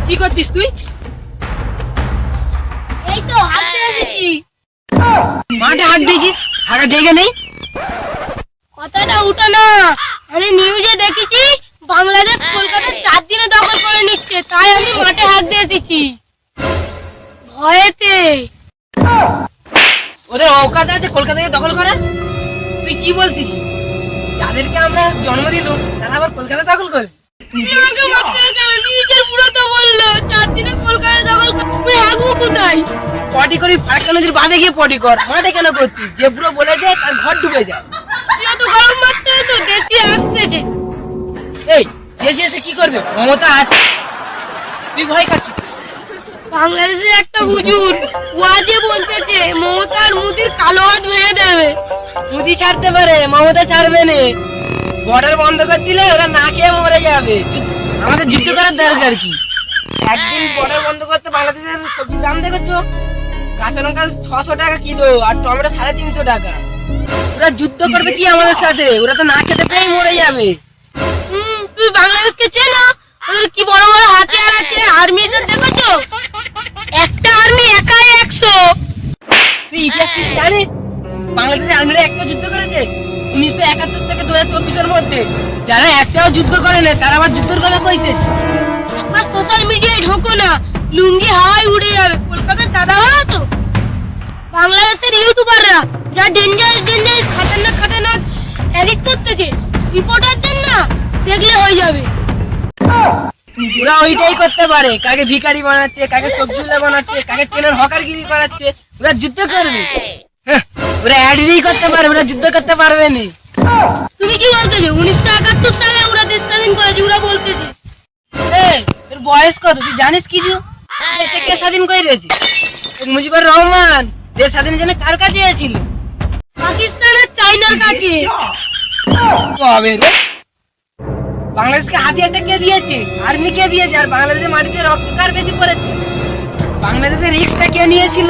কি করছিস তুই? এই তো হাঁটতে এসেছি। মাঠে হাত দিয়েছিস, হাঁটার জায়গা নেই? কথাটা উঠো না, আমি নিউজে দেখেছি বাংলাদেশ কলকাতা 4 দিনে দখল করে নিচ্ছে, তাই আমি মাঠে হাত দিয়ে এসেছি ভয়েতে। ওদের অকাত আছে কলকাতাকে দখল করার? তুই কি বলছিস? যাদেরকে আমরা জন্ম দিলাম তারা আবার কলকাতা দখল করে? নিজের বুড়ো তো বললো 4 দিনে কলকাতা দখল করে, তুই হাগু কোথায়? পটি করি ফারাক্কা নদীর বাঁধে গিয়ে পটি কর, মাঠে কেন করছিস? যে বুড়ো বলে যায় তার ঘর ডুবে যায়। এত গরম মারতে তো দেশি আসতেছে। এই দেশে এসে কি করবে? মমতা আছে, তুই ভয় খাচ্ছিস? বাংলাদেশের একটা হুজুর ওয়াজে বলতেছে মমতার মুদির কালো হাত ভেঙে দেবে। মোদি ছাড়তে পারে, মমতা ছাড়বে না। বর্ডার বন্ধ করে দিলে ওরা না খেয়ে মরে যাবে। আমাদের যুদ্ধ করার দরকার কি? একদিন বর্ডার বন্ধ করতে বাংলাদেশের সবজির দাম দেখেছো? কাঁচা লঙ্কা 600 টাকা কিলো আর টমেটো 350 টাকা। ওরা যুদ্ধ করবে কি আমাদের সাথে? ওরা তো না খেতে পেয়ে মরে যাবে। তুই বাংলাদেশকে চেনো? ওদের কি বড় বড় হাতিয়ার আছে, আর্মি এসে দেখেছো? একটা আর্মি একাই 100। তুই ইতিহাস কিছু জানিস? বাংলাদেশের আর্মিরা একটা যুদ্ধ করেছে 1971 থেকে 2024 মধ্যে। যারা একটাও যুদ্ধ করে না তারা আবার যুদ্ধের কথা কইতেছে। একবার সোশ্যাল মিডিয়ায় ঢোকো না, লুঙ্গি হাওয়ায় উড়ে যাবে। কলকাতার দাদা ভাড়া তো বাংলাদেশের ইউটিউবাররা যা ডেঞ্জারাস খাতারনাক এডিট করতেছে, রিপোর্টারদের না দেখলে হয়ে যাবে। ওরা ওইটাই করতে পারে, কাকে ভিখারি বানাচ্ছে, কাকে সবজিওয়ালা বানাচ্ছে, কাকে ট্রেনের হকারগিরি করাচ্ছে। ওরা যুদ্ধ করবে? হ্যাঁ, ওরা অ্যাডিটই করতে পারবে, ওরা যুদ্ধ করতে পারবে না। তুমি কি বলতেছো? 1971 সালে ওরা দেশ স্বাধীন করেছে, ওরা বলতেছে। এই তোর বয়স কত? তুই জানিস কিছু? দেশটা কে স্বাধীন করে দিয়েছে? মুজিবুর রহমান। দেশ স্বাধীনের জন্য কার কাছে এসেছিল? পাকিস্তান আর চায়নার কাছে। কবে রে? বাংলাদেশকে হাতিয়ারটা কে দিয়েছে? আর্মি কে দিয়েছে? আর বাংলাদেশের মাটিতে রক্ত কার বেশি পড়েছে? বাংলাদেশের রিস্কটা কে নিয়েছিল?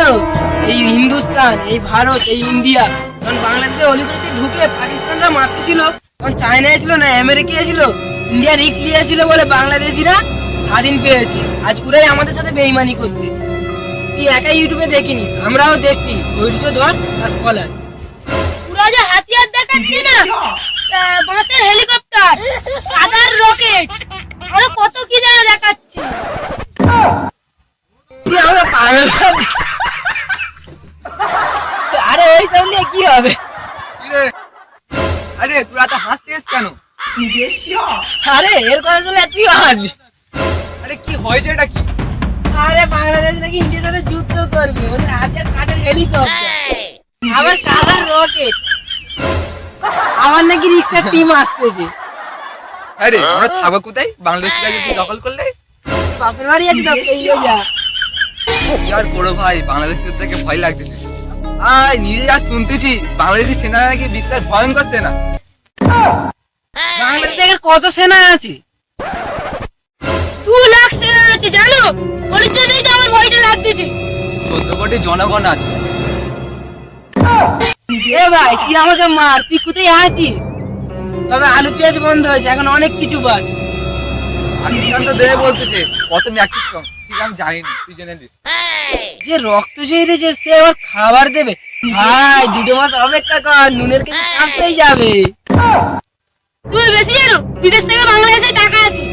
এই হিন্দুস্তান, এই ভারত, এই ইন্ডিয়া। কারণ বাংলাদেশে অলিগলিতে ঢুকে পাকিস্তানরা মারতেছিল, তখন চায়না এসেছিল না আমেরিকা এসেছিল। ইন্ডিয়া রিস্ক নিয়েছিল বলে বাংলাদেশিরা স্বাধীন পেয়েছে। আজ পুরাই আমাদের সাথে বেইমানি করতেছে। তুই একা ইউটিউবে দেখিনিস, আমরাও দেখি। ধৈর্য ধর, তার ফল আছে। ওরা যে হাতিয়ার দেখাচ্ছে না, বাঁশের হেলিকপ্টার, সাদার রকেট, আরো কত কি যেন দেখাচ্ছে। তুই আমরা পাগল ভাবি? আরে ওই সব নিয়ে কি হবে? আরে তোরা তো হাসতেছিস কেন? আরে এর কথা শুনলে তুইও হাসবি। আরে কি হয়েছে এটা কি? আরে বাংলাদেশ নাকি ইন্ডিয়ার সাথে যুদ্ধ করবে, ওদের হাতে কাঠের হেলিকপ্টার, আবার সাদার রকেট, আমার নাকি রিক্সার টিম আসতেছে। আরে আমরা থাকবো কোথায়? বাংলাদেশটা যদি দখল করলে? বাপের বাড়ি আছে তো পেয়ে যা। কি আর বড় ভাই, বাংলাদেশের থেকে ভয় লাগতেছে। নিজে যা শুনতেছি বাংলাদেশি সেনা নাকি বিস্তার ভয়ঙ্কর সেনা। বাংলাদেশের কত সেনা আছে? 2 লাখ সেনা আছে জানো? ওর জন্যই তো আমার ভয়টা লাগতেছে। 14 কোটি জনগণ আছে। এ ভাই তুই আমাকে মার, তুই কোথায় আছিস? তবে আলু পেঁয়াজ বন্ধ হয়েছে, এখন অনেক কিছু বাদ। পাকিস্তান তো দেবে বলতেছে, কত ম্যাট্রিক কম ঠিক আমি জানিনি, তুই জেনে নিস। যে রক্ত জড়িয়েছে সে আবার খাবার দেবে? ভাই 2 মাস অপেক্ষা কর, নুনের কেজি আসতেই যাবে। তুমি বেশি জানো? বিদেশ থেকে বাংলাদেশে টাকা আসে।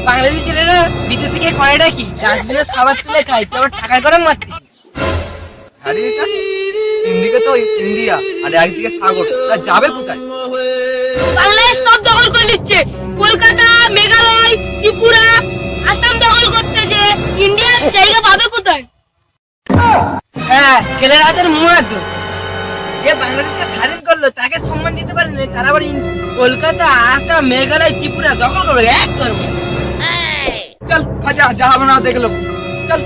বাংলাদেশি ছেলেরা বিদেশ থেকে কয়টা কি ডাস্টবিনে খাবার তুলে খায়, তুই আবার টাকার গরম মারতিস। আরে ইন্দিকে তো ইন্ডিয়া আর একদিকে সাগর, তা যাবে কোথায়? বাংলাদেশ সব দখল করে নিচ্ছে। কলকাতা, মেঘালয়, ত্রিপুরা, আসাম দখল করতেছে। ইন্ডিয়ার জায়গা পাবে কোথায়? হ্যাঁ, ছেলের হাতের মুয়াদ। যে বাংলাদেশকে স্বাধীন করলো তাকে সম্মান দিতে পারে না, তারা আবার কলকাতা, আসাম, মেঘালয়, ত্রিপুরা দখল করবে এক করবো। চল খাজা, যা হবে না দেখলো। চল।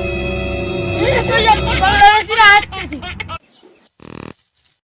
বাংলাদেশিরা আসতেছে।